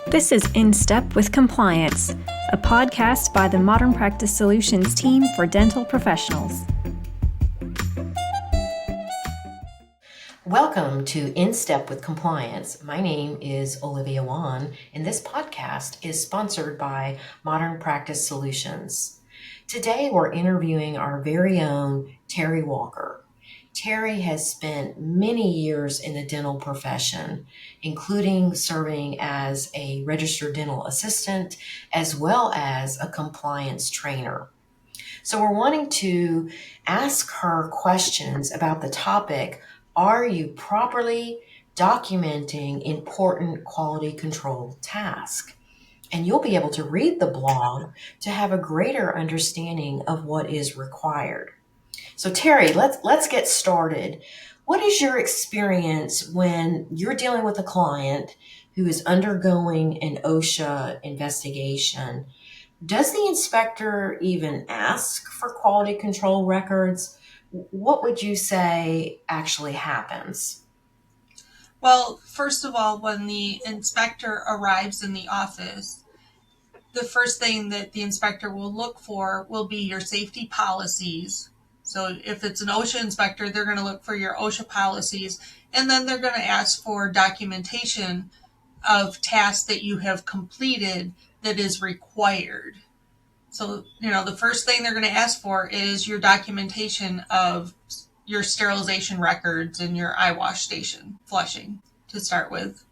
This is In Step with Compliance, a podcast by the Modern Practice Solutions team for dental professionals. Welcome to In Step with Compliance. My name is Olivia Wann, and this podcast is sponsored by Modern Practice Solutions. Today, we're interviewing our very own Terri Walker. Terri has spent many years in the dental profession, including serving as a registered dental assistant as well as a compliance trainer. So we're wanting to ask her questions about the topic, are you properly documenting important quality control tasks? And you'll be able to read the blog to have a greater understanding of what is required. So Terri, let's get started. What is your experience when you're dealing with a client who is undergoing an OSHA investigation? Does the inspector even ask for quality control records? What would you say actually happens? Well, first of all, when the inspector arrives in the office, the first thing that the inspector will look for will be your safety policies. So if it's an OSHA inspector, they're going to look for your OSHA policies, and then they're going to ask for documentation of tasks that you have completed that is required. So, the first thing they're going to ask for is your documentation of your sterilization records and your eye wash station flushing to start with.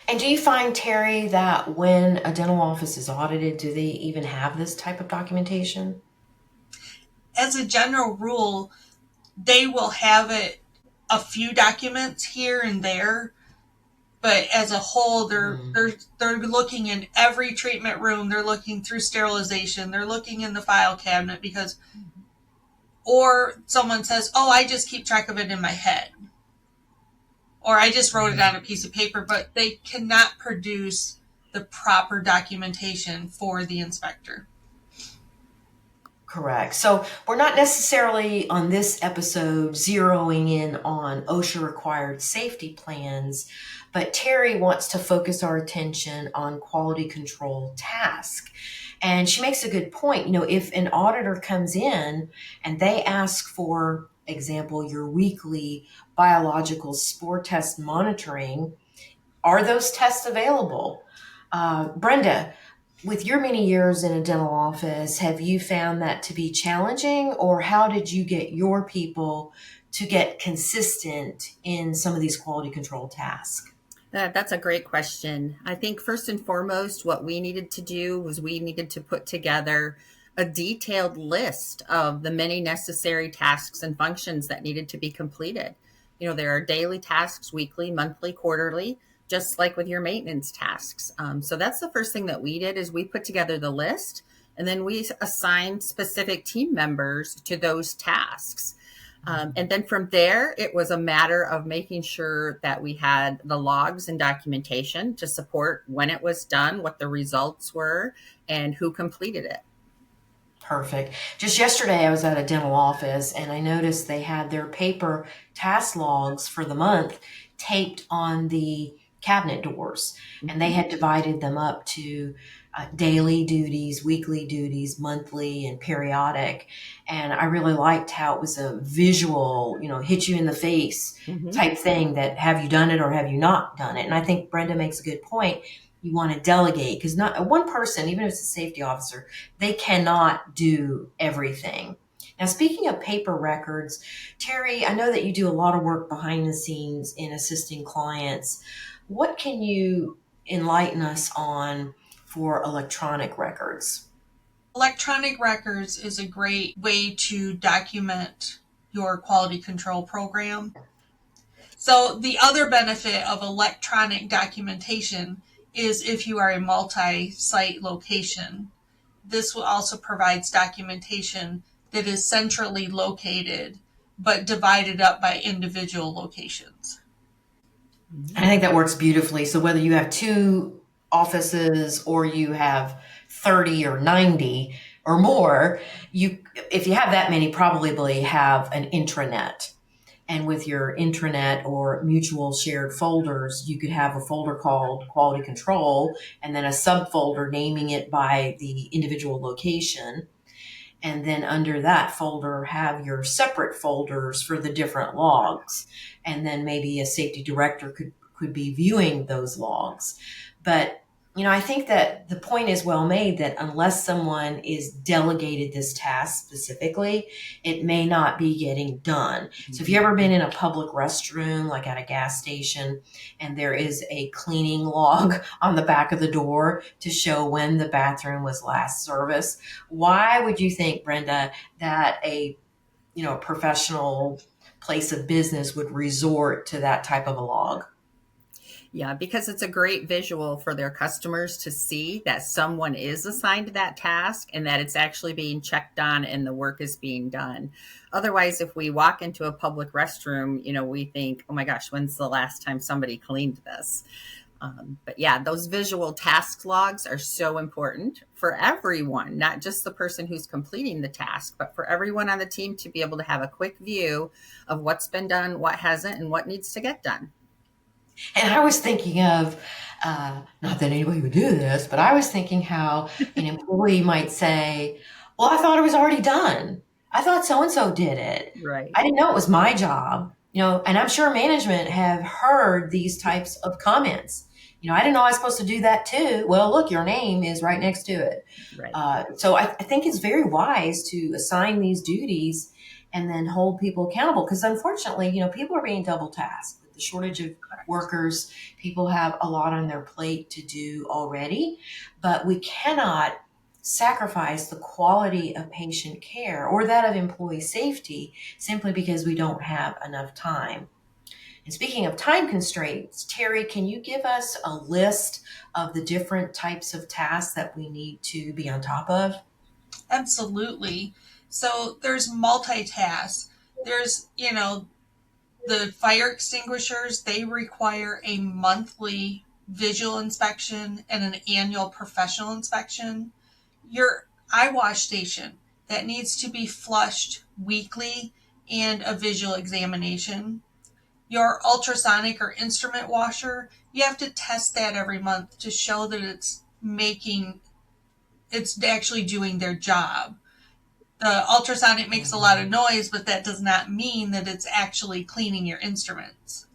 And do you find, Terri, that when a dental office is audited, do they even have this type of documentation? As a general rule, they will have a few documents here and there, but as a whole, they're looking in every treatment room. They're looking through sterilization. They're looking in the file cabinet or someone says, "Oh, I just keep track of it in my head," or "I just wrote it on a piece of paper," but they cannot produce the proper documentation for the inspector. Correct. So we're not necessarily on this episode zeroing in on OSHA required safety plans, but Terri wants to focus our attention on quality control tasks. And she makes a good point. If an auditor comes in and they ask for example, your weekly biological spore test monitoring, are those tests available? Brenda, with your many years in a dental office, have you found that to be challenging, or how did you get your people to get consistent in some of these quality control tasks? That's a great question. I think first and foremost, what we needed to do was we needed to put together a detailed list of the many necessary tasks and functions that needed to be completed. There are daily tasks, weekly, monthly, quarterly, just like with your maintenance tasks. So that's the first thing that we did is we put together the list, and then we assigned specific team members to those tasks. And then from there, it was a matter of making sure that we had the logs and documentation to support when it was done, what the results were, and who completed it. Perfect. Just yesterday, I was at a dental office and I noticed they had their paper task logs for the month taped on the cabinet doors, and they had divided them up to daily duties, weekly duties, monthly, and periodic. And I really liked how it was a visual, hit you in the face type thing, that have you done it or have you not done it? And I think Brenda makes a good point. You want to delegate, because not one person, even if it's a safety officer, they cannot do everything. Now, speaking of paper records, Terri, I know that you do a lot of work behind the scenes in assisting clients. What can you enlighten us on for electronic records? Electronic records is a great way to document your quality control program. So the other benefit of electronic documentation is if you are a multi-site location. This also provides documentation that is centrally located but divided up by individual locations. I think that works beautifully. So whether you have 2 offices or you have 30 or 90 or more, if you have that many, probably have an intranet. And with your intranet or mutual shared folders, you could have a folder called quality control and then a subfolder naming it by the individual location. And then under that folder, have your separate folders for the different logs. And then maybe a safety director could be viewing those logs. But I think that the point is well made that unless someone is delegated this task specifically, it may not be getting done. So if you've ever been in a public restroom, like at a gas station, and there is a cleaning log on the back of the door to show when the bathroom was last serviced, why would you think, Brenda, that a professional place of business would resort to that type of a log? Yeah, because it's a great visual for their customers to see that someone is assigned that task and that it's actually being checked on and the work is being done. Otherwise, if we walk into a public restroom, we think, oh my gosh, when's the last time somebody cleaned this? But yeah, those visual task logs are so important for everyone, not just the person who's completing the task, but for everyone on the team to be able to have a quick view of what's been done, what hasn't, and what needs to get done. And I was thinking of, not that anybody would do this, but I was thinking how an employee might say, well, I thought it was already done. I thought so-and-so did it. Right. I didn't know it was my job, and I'm sure management have heard these types of comments. I didn't know I was supposed to do that too. Well, look, your name is right next to it. Right. So I think it's very wise to assign these duties and then hold people accountable because unfortunately, people are being double tasked. With the shortage of workers, people have a lot on their plate to do already, but we cannot sacrifice the quality of patient care or that of employee safety simply because we don't have enough time. And speaking of time constraints, Terri, can you give us a list of the different types of tasks that we need to be on top of? Absolutely. So there's multitask. There's, the fire extinguishers, they require a monthly visual inspection and an annual professional inspection. Your eye wash station, that needs to be flushed weekly and a visual examination. Your ultrasonic or instrument washer, you have to test that every month to show that it's actually doing their job. The ultrasonic makes a lot of noise, but that does not mean that it's actually cleaning your instruments.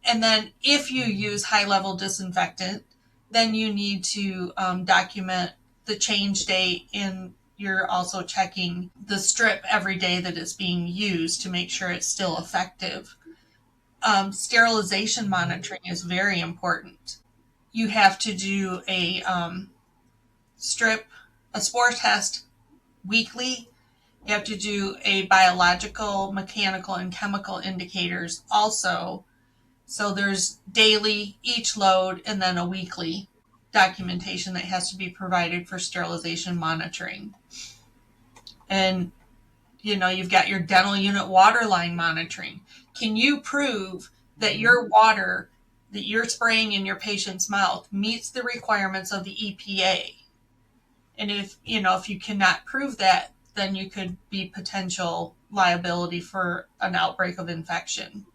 And then if you use high-level disinfectant, then you need to document the change date, and you're also checking the strip every day that it's being used to make sure it's still effective. Sterilization monitoring is very important. You have to do a spore test weekly. You have to do a biological, mechanical, and chemical indicators also. So there's daily, each load, and then a weekly documentation that has to be provided for sterilization monitoring. And, you've got your dental unit water line monitoring. Can you prove that your water that you're spraying in your patient's mouth meets the requirements of the EPA? And if you cannot prove that, then you could be potential liability for an outbreak of infection.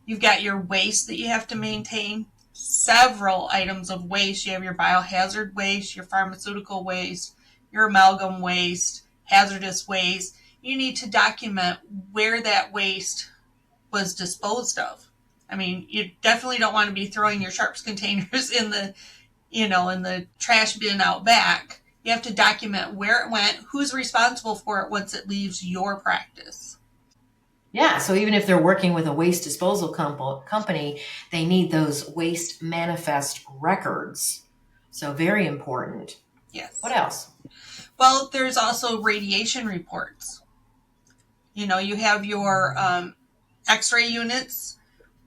You've got your waste that you have to maintain, several items of waste. You have your biohazard waste, your pharmaceutical waste, your amalgam waste, hazardous waste. You need to document where that waste was disposed of. I mean, you definitely don't want to be throwing your sharps containers in the trash bin out back. You have to document where it went, who's responsible for it once it leaves your practice. Yeah, so even if they're working with a waste disposal company, they need those waste manifest records. So very important. Yes. What else? Well, there's also radiation reports. You have your X-ray units.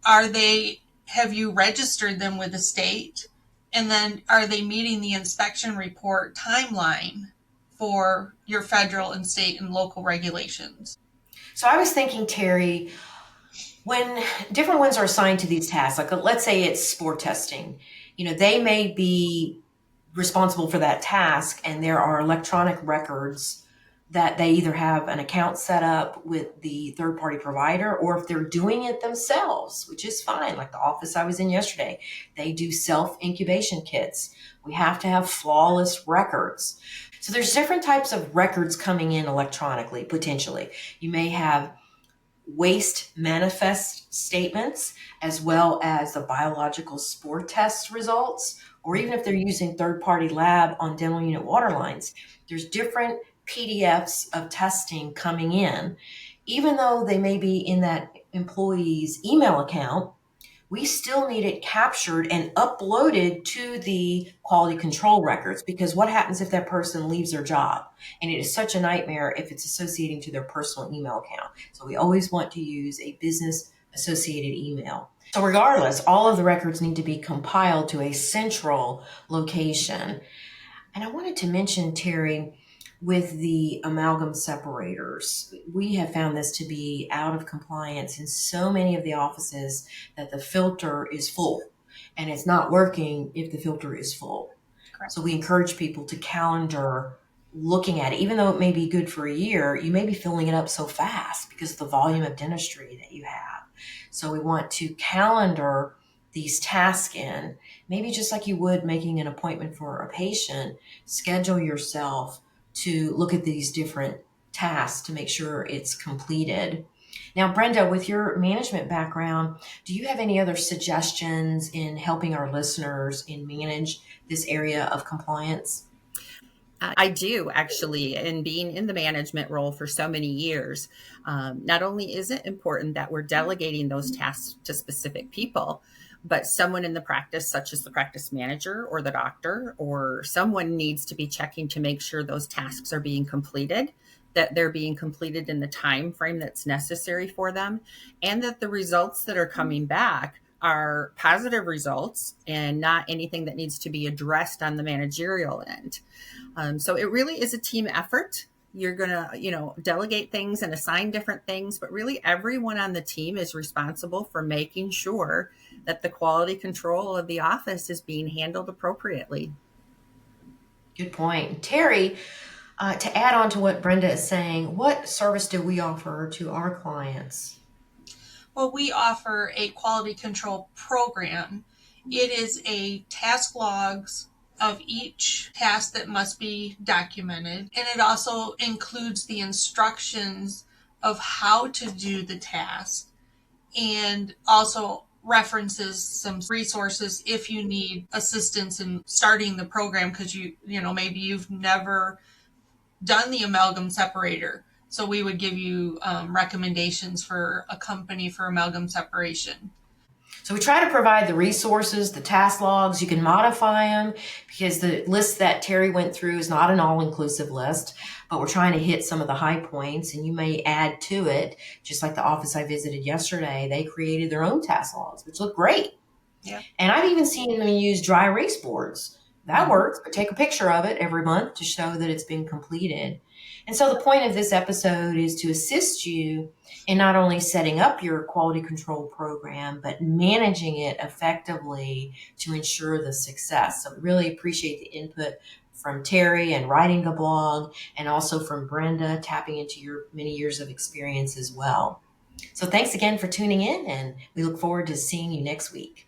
Have you registered them with the state? And then are they meeting the inspection report timeline for your federal and state and local regulations? So I was thinking, Terri, when different ones are assigned to these tasks, like let's say it's spore testing, they may be responsible for that task and there are electronic records that they either have an account set up with the third-party provider, or if they're doing it themselves, which is fine. Like the office I was in yesterday, they do self-incubation kits. We have to have flawless records. So there's different types of records coming in electronically, potentially. You may have waste manifest statements, as well as the biological spore test results, or even if they're using third-party lab on dental unit water lines, there's different PDFs of testing coming in. Even though they may be in that employee's email account, we still need it captured and uploaded to the quality control records, because what happens if that person leaves their job? And it is such a nightmare if it's associating to their personal email account. So we always want to use a business associated email. So regardless, all of the records need to be compiled to a central location. And I wanted to mention, Terri, with the amalgam separators, we have found this to be out of compliance in so many of the offices that the filter is full, and it's not working if the filter is full. Correct. So we encourage people to calendar looking at it. Even though it may be good for a year, you may be filling it up so fast because of the volume of dentistry that you have. So we want to calendar these tasks in, maybe just like you would making an appointment for a patient. Schedule yourself to look at these different tasks to make sure it's completed. Now, Brenda, with your management background, do you have any other suggestions in helping our listeners in manage this area of compliance? I do, actually, and being in the management role for so many years, not only is it important that we're delegating those tasks to specific people, but someone in the practice, such as the practice manager or the doctor, or someone needs to be checking to make sure those tasks are being completed, that they're being completed in the time frame that's necessary for them, and that the results that are coming back are positive results and not anything that needs to be addressed on the managerial end. So it really is a team effort. You're going to, delegate things and assign different things, but really everyone on the team is responsible for making sure that the quality control of the office is being handled appropriately. Good point. Terri, to add on to what Brenda is saying, what service do we offer to our clients? Well, we offer a quality control program. It is a task logs of each task that must be documented, and it also includes the instructions of how to do the task, and also references some resources if you need assistance in starting the program, because maybe you've never done the amalgam separator. So we would give you recommendations for a company for amalgam separation. So we try to provide the resources, the task logs. You can modify them, because the list that Terri went through is not an all-inclusive list, but we're trying to hit some of the high points, and you may add to it. Just like the office I visited yesterday, they created their own task logs, which look great. Yeah. And I've even seen them use dry erase boards. That works, but take a picture of it every month to show that it's been completed. And so the point of this episode is to assist you in not only setting up your quality control program, but managing it effectively to ensure the success. So we really appreciate the input from Terri and writing the blog, and also from Brenda tapping into your many years of experience as well. So thanks again for tuning in, and we look forward to seeing you next week.